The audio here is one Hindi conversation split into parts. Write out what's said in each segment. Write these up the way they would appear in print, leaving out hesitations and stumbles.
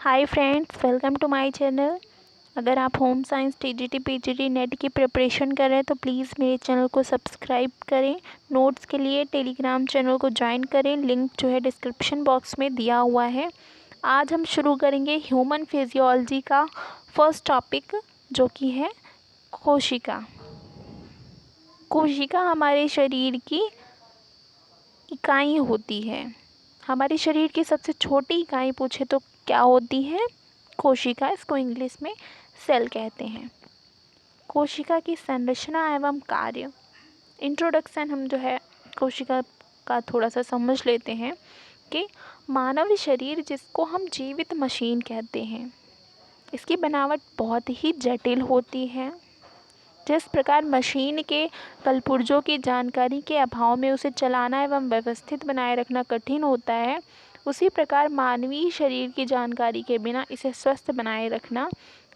Hi friends, welcome to my channel. अगर आप home science TGT PGT NET की प्रिपरेशन कर रहे हैं तो प्लीज़ मेरे चैनल को सब्सक्राइब करें। नोट्स के लिए टेलीग्राम चैनल को ज्वाइन करें, लिंक जो है डिस्क्रिप्शन बॉक्स में दिया हुआ है। आज हम शुरू करेंगे ह्यूमन फिजियोलॉजी का फर्स्ट टॉपिक, जो कि है कोशिका। कोशिका हमारे शरीर की इकाई होती है। हमारे शरीर की सबसे छोटी इकाई पूछे तो क्या होती है? कोशिका। इसको इंग्लिश में सेल कहते हैं। कोशिका की संरचना एवं कार्य। इंट्रोडक्शन हम जो है कोशिका का थोड़ा सा समझ लेते हैं कि मानव शरीर, जिसको हम जीवित मशीन कहते हैं, इसकी बनावट बहुत ही जटिल होती है। जिस प्रकार मशीन के कलपुर्जों की जानकारी के अभाव में उसे चलाना एवं व्यवस्थित बनाए रखना कठिन होता है, उसी प्रकार मानवीय शरीर की जानकारी के बिना इसे स्वस्थ बनाए रखना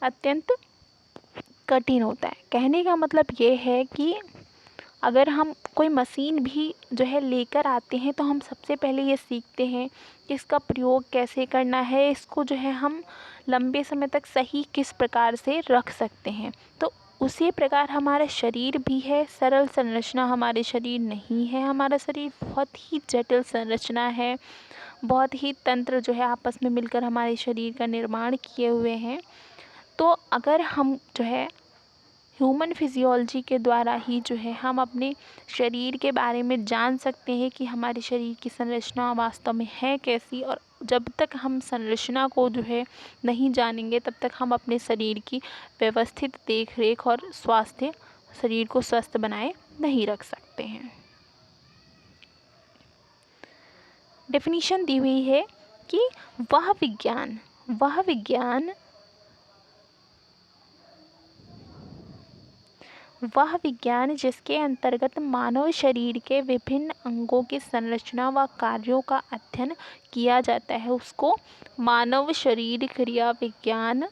अत्यंत कठिन होता है। कहने का मतलब ये है कि अगर हम कोई मशीन भी जो है लेकर आते हैं तो हम सबसे पहले ये सीखते हैं कि इसका प्रयोग कैसे करना है, इसको जो है हम लंबे समय तक सही किस प्रकार से रख सकते हैं। तो उसी प्रकार हमारा शरीर भी है। सरल संरचना हमारे शरीर नहीं है। हमारा शरीर बहुत ही जटिल संरचना है। बहुत ही तंत्र जो है आपस में मिलकर हमारे शरीर का निर्माण किए हुए हैं। तो अगर हम जो है ह्यूमन फिजियोलॉजी के द्वारा ही जो है हम अपने शरीर के बारे में जान सकते हैं कि हमारे शरीर की संरचना वास्तव में है कैसी। और जब तक हम संरचना को जो है नहीं जानेंगे तब तक हम अपने शरीर की व्यवस्थित देख रेख और स्वास्थ्य, शरीर को स्वस्थ बनाए नहीं रख सकते हैं। डेफिनेशन दी हुई है कि वह विज्ञान जिसके अंतर्गत मानव शरीर के विभिन्न अंगों की संरचना व कार्यों का अध्ययन किया जाता है, उसको मानव शरीर क्रिया विज्ञान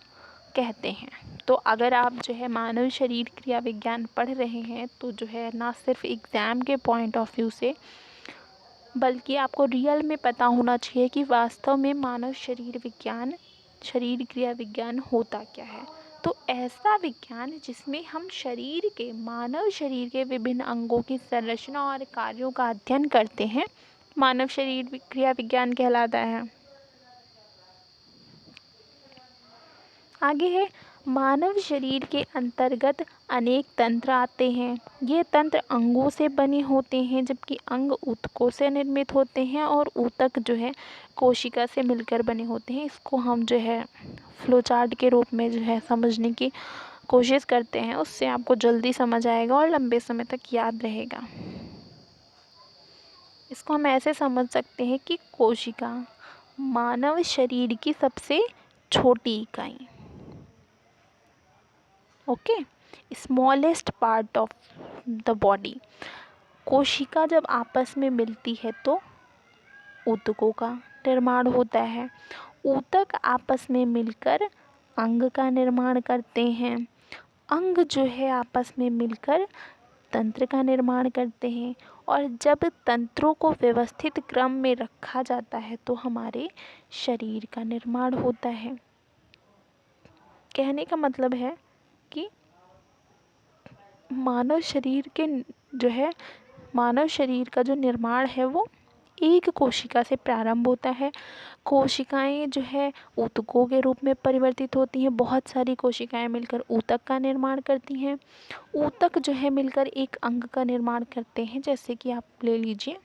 कहते हैं। तो अगर आप जो है मानव शरीर क्रिया विज्ञान पढ़ रहे हैं तो जो है ना सिर्फ एग्ज़ाम के पॉइंट ऑफ व्यू से, बल्कि आपको रियल में पता होना चाहिए कि वास्तव में मानव शरीर विज्ञान, शरीर क्रिया विज्ञान होता क्या है। तो ऐसा विज्ञान जिसमें हम मानव शरीर के विभिन्न अंगों की संरचना और कार्यों का अध्ययन करते हैं, मानव शरीर क्रिया विज्ञान कहलाता है। आगे है, मानव शरीर के अंतर्गत अनेक तंत्र आते हैं। ये तंत्र अंगों से बने होते हैं, जबकि अंग ऊतकों से निर्मित होते हैं और ऊतक जो है कोशिका से मिलकर बने होते हैं। इसको हम जो है फ्लो चार्ट के रूप में जो है समझने की कोशिश करते हैं, उससे आपको जल्दी समझ आएगा और लंबे समय तक याद रहेगा। इसको हम ऐसे समझ सकते हैं कि कोशिका मानव शरीर की सबसे छोटी इकाई, okay, smallest part of the body. कोशिका जब आपस में मिलती है तो ऊतकों का निर्माण होता है। ऊतक आपस में मिलकर अंग का निर्माण करते हैं। अंग जो है आपस में मिलकर तंत्र का निर्माण करते हैं। और जब तंत्रों को व्यवस्थित क्रम में रखा जाता है तो हमारे शरीर का निर्माण होता है। कहने का मतलब है कि मानव शरीर का जो निर्माण है वो एक कोशिका से प्रारंभ होता है। कोशिकाएं जो है ऊतकों के रूप में परिवर्तित होती हैं। बहुत सारी कोशिकाएं मिलकर ऊतक का निर्माण करती हैं। ऊतक जो है मिलकर एक अंग का निर्माण करते हैं। जैसे कि आप ले लीजिए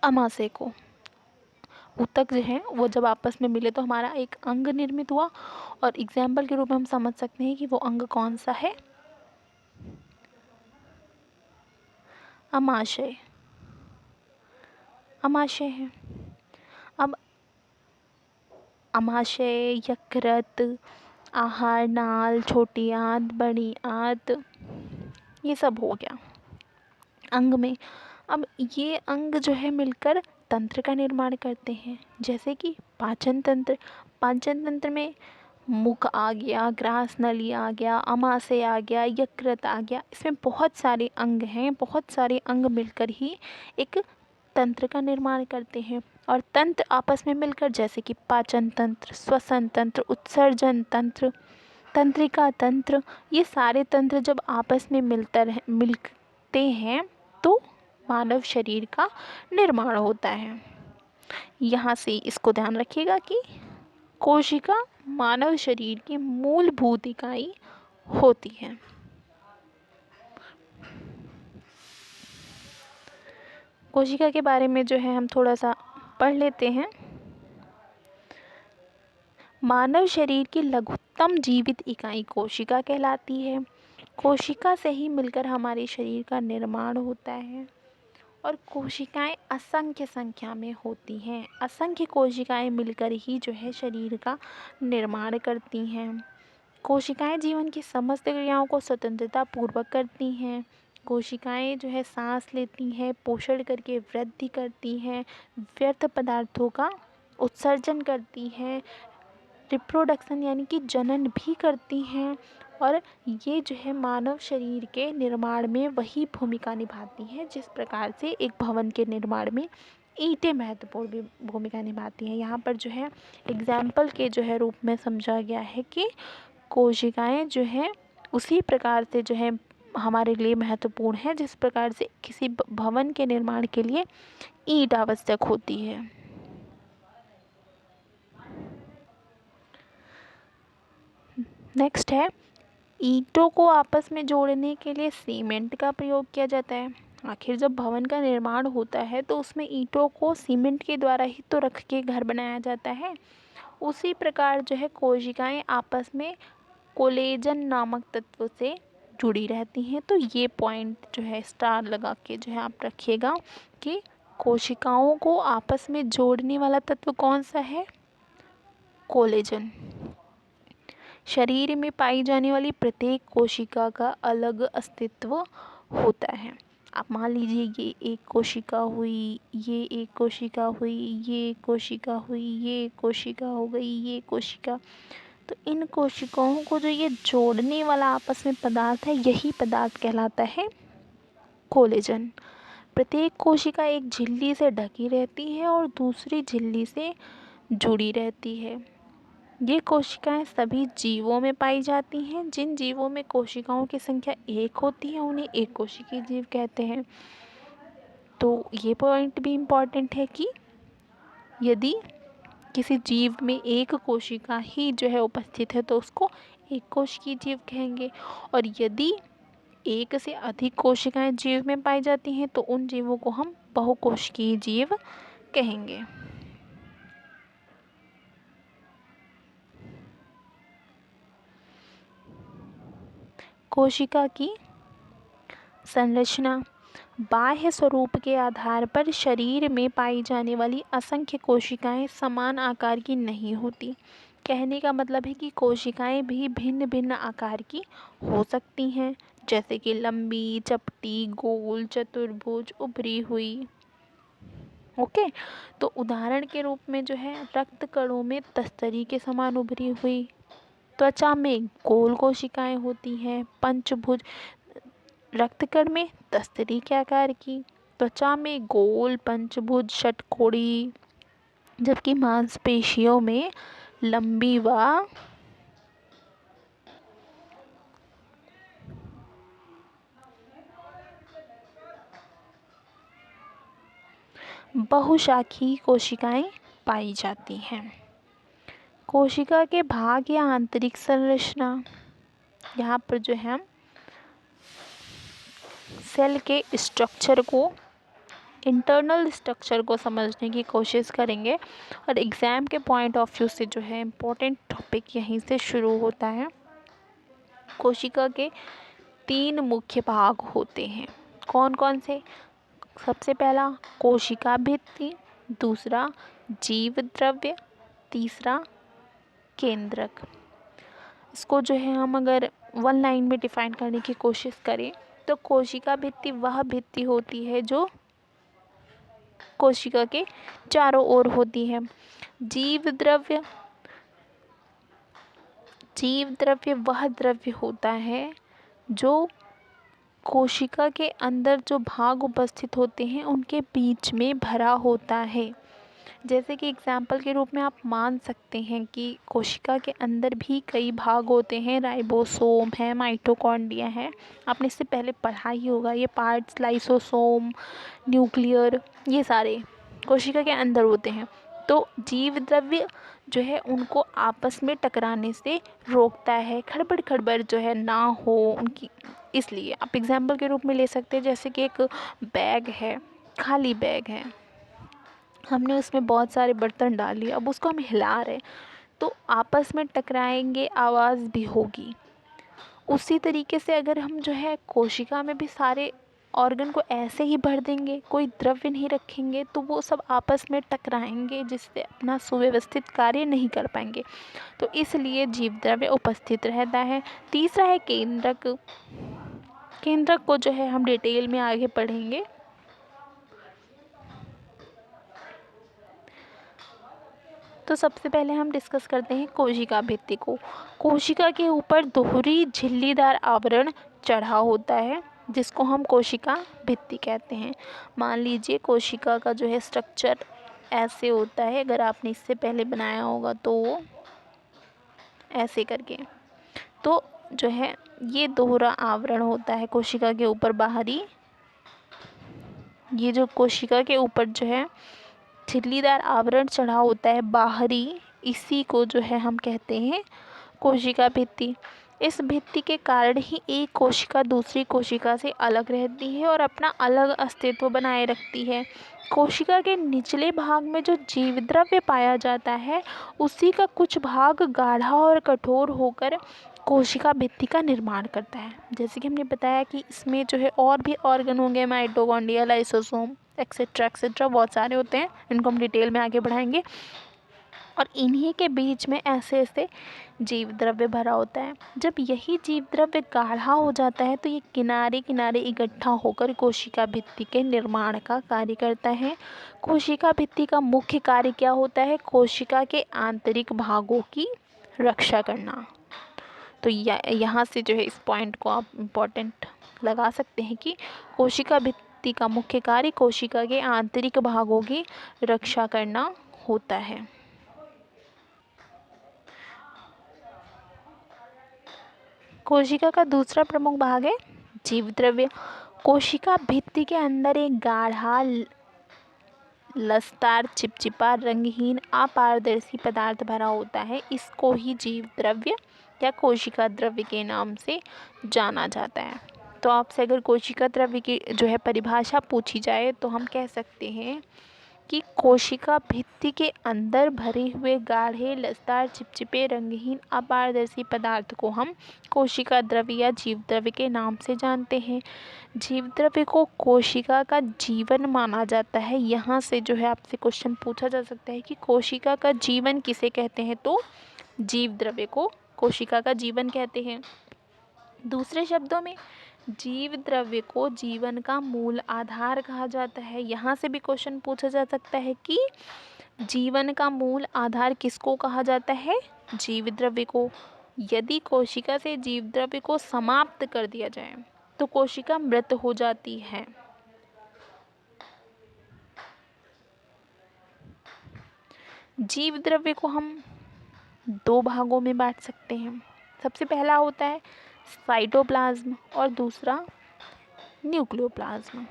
अमाशय को। ऊतक जो है वो जब आपस में मिले तो हमारा एक अंग निर्मित हुआ। और एग्जाम्पल के रूप में हम समझ सकते हैं कि वो अंग कौन सा है? अमाशय है। अब अमाशय, यकृत, आहार नाल, छोटी आंत, बड़ी आंत, ये सब हो गया अंग में। अब ये अंग जो है मिलकर तंत्र का निर्माण करते हैं, जैसे कि पाचन तंत्र में मुख आ गया, ग्रास नली आ गया, अमाशय आ गया, यकृत आ गया। इसमें बहुत सारे अंग हैं। बहुत सारे अंग मिलकर ही एक तंत्र का निर्माण करते हैं। और तंत्र आपस में मिलकर, जैसे कि पाचन तंत्र, श्वसन तंत्र, उत्सर्जन तंत्र, तंत्रिका तंत्र, ये सारे तंत्र जब आपस में मिलते हैं तो मानव शरीर का निर्माण होता है। यहाँ से इसको ध्यान रखिएगा कि कोशिका मानव शरीर की मूलभूत इकाई होती है। कोशिका के बारे में जो है हम थोड़ा सा पढ़ लेते हैं। मानव शरीर की लघुत्तम जीवित इकाई कोशिका कहलाती है। कोशिका से ही मिलकर हमारे शरीर का निर्माण होता है और कोशिकाएं असंख्य संख्या में होती हैं। असंख्य कोशिकाएं मिलकर ही जो है शरीर का निर्माण करती हैं। कोशिकाएं जीवन की समस्त क्रियाओं को स्वतंत्रता पूर्वक करती हैं। कोशिकाएं जो है सांस लेती हैं, पोषण करके वृद्धि करती हैं, व्यर्थ पदार्थों का उत्सर्जन करती हैं, रिप्रोडक्शन यानी कि जनन भी करती हैं और ये जो है मानव शरीर के निर्माण में वही भूमिका निभाती हैं जिस प्रकार से एक भवन के निर्माण में ईंटें महत्वपूर्ण भूमिका निभाती हैं। यहाँ पर जो है एग्जाम्पल के जो है रूप में समझा गया है कि कोशिकाएं जो है उसी प्रकार से जो है हमारे लिए महत्वपूर्ण है जिस प्रकार से किसी भवन के निर्माण के लिए ईंट आवश्यक होती है। नेक्स्ट है, ईंटों को आपस में जोड़ने के लिए सीमेंट का प्रयोग किया जाता है। आखिर जब भवन का निर्माण होता है तो उसमें ईंटों को सीमेंट के द्वारा ही तो रख के घर बनाया जाता है। उसी प्रकार जो है कोशिकाएं आपस में कोलेजन नामक तत्व से जुड़ी रहती हैं। तो ये पॉइंट जो है स्टार लगा के जो है आप रखिएगा कि कोशिकाओं को आपस में जोड़ने वाला तत्व कौन सा है? कोलेजन। शरीर में पाई जाने वाली प्रत्येक कोशिका का अलग अस्तित्व होता है। आप मान लीजिए ये एक कोशिका हुई, ये एक कोशिका हुई, ये एक कोशिका हुई, ये एक कोशिका हो गई, ये कोशिका। तो इन कोशिकाओं को जो ये जोड़ने वाला आपस में पदार्थ है यही पदार्थ कहलाता है कोलेजन। प्रत्येक कोशिका एक झिल्ली से ढकी रहती है और दूसरी झिल्ली से जुड़ी रहती है। ये कोशिकाएं सभी जीवों में पाई जाती हैं। जिन जीवों में कोशिकाओं की संख्या एक होती है उन्हें एक कोशिकीय जीव कहते हैं। तो ये पॉइंट भी इम्पॉर्टेंट है कि यदि किसी जीव में एक कोशिका ही जो है उपस्थित है तो उसको एक कोशिकीय जीव कहेंगे और यदि एक से अधिक कोशिकाएं जीव में पाई जाती हैं तो उन जीवों को हम बहुकोशिकीय जीव कहेंगे। कोशिका की संरचना। बाह्य स्वरूप के आधार पर शरीर में पाई जाने वाली असंख्य कोशिकाएं समान आकार की नहीं होती। कहने का मतलब है कि कोशिकाएं भी भिन्न भिन्न आकार की हो सकती हैं, जैसे कि लंबी, चपटी, गोल, चतुर्भुज, उभरी हुई। ओके, तो उदाहरण के रूप में जो है रक्त कणों में तस्तरी के समान उभरी हुई। त्वचा में गोल कोशिकाएं होती हैं। पंचभुज रक्तकण में तस्तरी के आकार की, त्वचा में गोल पंचभुज षटकोणी, जबकि मांसपेशियों में लंबी व बहुशाखी कोशिकाएं पाई जाती हैं। कोशिका के भाग या आंतरिक संरचना। यहाँ पर जो है हम सेल के स्ट्रक्चर को, इंटरनल स्ट्रक्चर को समझने की कोशिश करेंगे और एग्ज़ाम के पॉइंट ऑफ व्यू से जो है इम्पोर्टेंट टॉपिक यहीं से शुरू होता है। कोशिका के 3 मुख्य भाग होते हैं। कौन कौन से? सबसे पहला कोशिका भित्ति, दूसरा जीव द्रव्य, तीसरा केंद्रक। इसको जो है हम अगर 1 लाइन में डिफाइन करने की कोशिश करें तो कोशिका भित्ति वह भित्ति होती है जो कोशिका के चारों ओर होती है। जीव द्रव्य वह द्रव्य होता है जो कोशिका के अंदर जो भाग उपस्थित होते हैं उनके बीच में भरा होता है। जैसे कि एग्जाम्पल के रूप में आप मान सकते हैं कि कोशिका के अंदर भी कई भाग होते हैं, राइबोसोम है, माइटोकॉन्ड्रिया है। आपने इससे पहले पढ़ा ही होगा ये पार्ट्स, लाइसोसोम, न्यूक्लियर, ये सारे कोशिका के अंदर होते हैं। तो जीव द्रव्य जो है उनको आपस में टकराने से रोकता है, खड़बड़ खड़बड़ जो है ना हो उनकी। इसलिए आप एग्जाम्पल के रूप में ले सकते हैं, जैसे कि एक बैग है, खाली बैग है, हमने उसमें बहुत सारे बर्तन डाल लिए, अब उसको हम हिला रहे, तो आपस में टकराएंगे, आवाज़ भी होगी। उसी तरीके से अगर हम जो है कोशिका में भी सारे ऑर्गन को ऐसे ही भर देंगे, कोई द्रव्य नहीं रखेंगे, तो वो सब आपस में टकराएंगे, जिससे अपना सुव्यवस्थित कार्य नहीं कर पाएंगे। तो इसलिए जीव द्रव्य उपस्थित रहता है। तीसरा है केंद्रक। केंद्रक को जो है हम डिटेल में आगे पढ़ेंगे। तो सबसे पहले हम डिस्कस करते हैं कोशिका भित्ति को। कोशिका के ऊपर दोहरी झिल्लीदार आवरण चढ़ा होता है, जिसको हम कोशिका भित्ति कहते हैं। मान लीजिए कोशिका का जो है स्ट्रक्चर ऐसे होता है, अगर आपने इससे पहले बनाया होगा तो वो ऐसे करके, तो जो है ये दोहरा आवरण होता है कोशिका के ऊपर बाहरी। ये जो कोशिका के ऊपर जो है झिल्लीदार आवरण चढ़ा होता है बाहरी, इसी को जो है हम कहते हैं कोशिका भित्ति। इस भित्ति के कारण ही एक कोशिका दूसरी कोशिका से अलग रहती है और अपना अलग अस्तित्व बनाए रखती है। कोशिका के निचले भाग में जो जीवद्रव्य पाया जाता है, उसी का कुछ भाग गाढ़ा और कठोर होकर कोशिका भित्ति का निर्माण करता है। जैसे कि हमने बताया कि इसमें जो है और भी ऑर्गन होंगे, माइटोकॉन्ड्रिया, लाइसोसोम, एक्सेट्रा एक्सेट्रा, बहुत सारे होते हैं, इनको हम डिटेल में आगे बढ़ाएंगे। और इन्हीं के बीच में ऐसे ऐसे जीव द्रव्य भरा होता है। जब यही जीव द्रव्य गाढ़ा हो जाता है तो ये किनारे किनारे इकट्ठा होकर कोशिका भित्ति के निर्माण का कार्य करता है। कोशिका भित्ति का मुख्य कार्य क्या होता है? कोशिका के आंतरिक भागों की रक्षा करना। तो यहाँ से जो है इस पॉइंट को आप इम्पोर्टेंट लगा सकते हैं कि कोशिका भित्ति का मुख्य कार्य कोशिका के आंतरिक भागों की रक्षा करना होता है। कोशिका का दूसरा प्रमुख भाग है जीव द्रव्य। कोशिका भित्ति के अंदर एक गाढ़ा, लसदार, चिपचिपा, रंगहीन, अपारदर्शी पदार्थ भरा होता है। इसको ही जीव द्रव्य या कोशिका द्रव्य के नाम से जाना जाता है। तो आपसे अगर कोशिका द्रव्य की जो है परिभाषा पूछी जाए तो हम कह सकते हैं कि कोशिका भित्ति के अंदर भरे हुए गाढ़े, लसदार, चिपचिपे, रंगहीन, अपारदर्शी पदार्थ को हम कोशिका द्रव्य या जीव द्रव्य के नाम से जानते हैं। जीव द्रव्य को कोशिका का जीवन माना जाता है। यहाँ से जो है आपसे क्वेश्चन पूछा जा सकता है कि कोशिका का जीवन किसे कहते हैं? तो जीव द्रव्य को कोशिका का जीवन कहते हैं। दूसरे शब्दों में जीव द्रव्य को जीवन का मूल आधार कहा जाता है। यहाँ से भी क्वेश्चन पूछा जा सकता है कि जीवन का मूल आधार किसको कहा जाता है? जीव द्रव्य को। यदि कोशिका से जीव द्रव्य को समाप्त कर दिया जाए तो कोशिका मृत हो जाती है। जीव द्रव्य को हम दो भागों में बांट सकते हैं। सबसे पहला होता है साइटोप्लाज्म और दूसरा न्यूक्लियोप्लाज्म।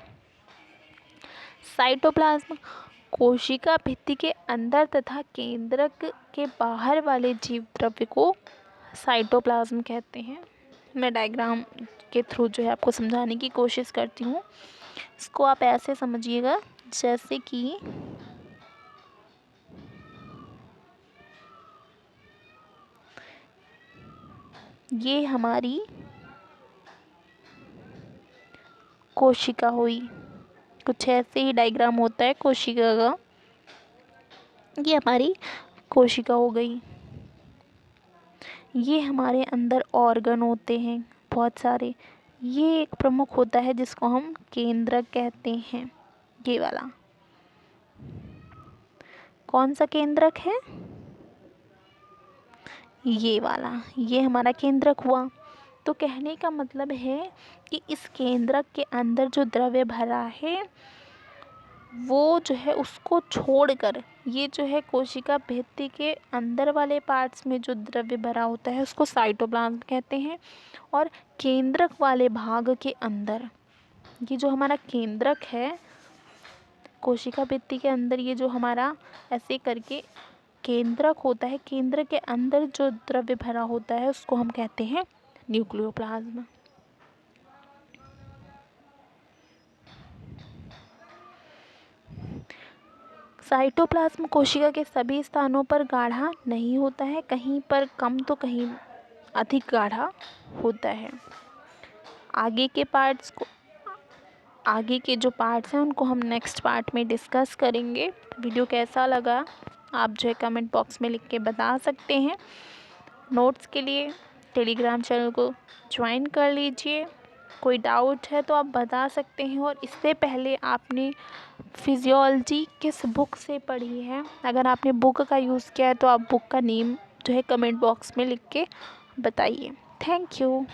साइटोप्लाज्म कोशिका भित्ति के अंदर तथा केंद्रक के बाहर वाले जीव द्रव्य को साइटोप्लाज्म कहते हैं। मैं डायग्राम के थ्रू जो है आपको समझाने की कोशिश करती हूँ। इसको आप ऐसे समझिएगा जैसे कि ये हमारी कोशिका हुई। कुछ ऐसे ही डायग्राम होता है कोशिका का। ये हमारी कोशिका हो गई। ये हमारे अंदर ऑर्गन होते हैं बहुत सारे। ये एक प्रमुख होता है जिसको हम केंद्रक कहते हैं। ये वाला कौन सा केंद्रक है? ये वाला, ये हमारा केंद्रक हुआ। तो कहने का मतलब है कि इस केंद्रक के अंदर जो द्रव्य भरा है वो जो है उसको छोड़कर ये जो है कोशिका भित्ति के अंदर वाले पार्ट्स में जो द्रव्य भरा होता है उसको साइटोप्लाज्म कहते हैं। और केंद्रक वाले भाग के अंदर, ये जो हमारा केंद्रक है कोशिका भित्ति के अंदर, ये जो हमारा ऐसे करके केंद्रक होता है, केंद्र के अंदर जो द्रव्य भरा होता है उसको हम कहते हैं न्यूक्लियोप्लाज्म। साइटोप्लाज्म कोशिका के सभी स्थानों पर गाढ़ा नहीं होता है, कहीं पर कम तो कहीं अधिक गाढ़ा होता है। आगे के जो पार्ट्स हैं उनको हम नेक्स्ट पार्ट में डिस्कस करेंगे। वीडियो कैसा लगा आप जो है कमेंट बॉक्स में लिख के बता सकते हैं। नोट्स के लिए टेलीग्राम चैनल को ज्वाइन कर लीजिए। कोई डाउट है तो आप बता सकते हैं। और इससे पहले आपने फिजियोलॉजी किस बुक से पढ़ी है, अगर आपने बुक का यूज़ किया है तो आप बुक का नेम जो है कमेंट बॉक्स में लिख के बताइए। Thank you.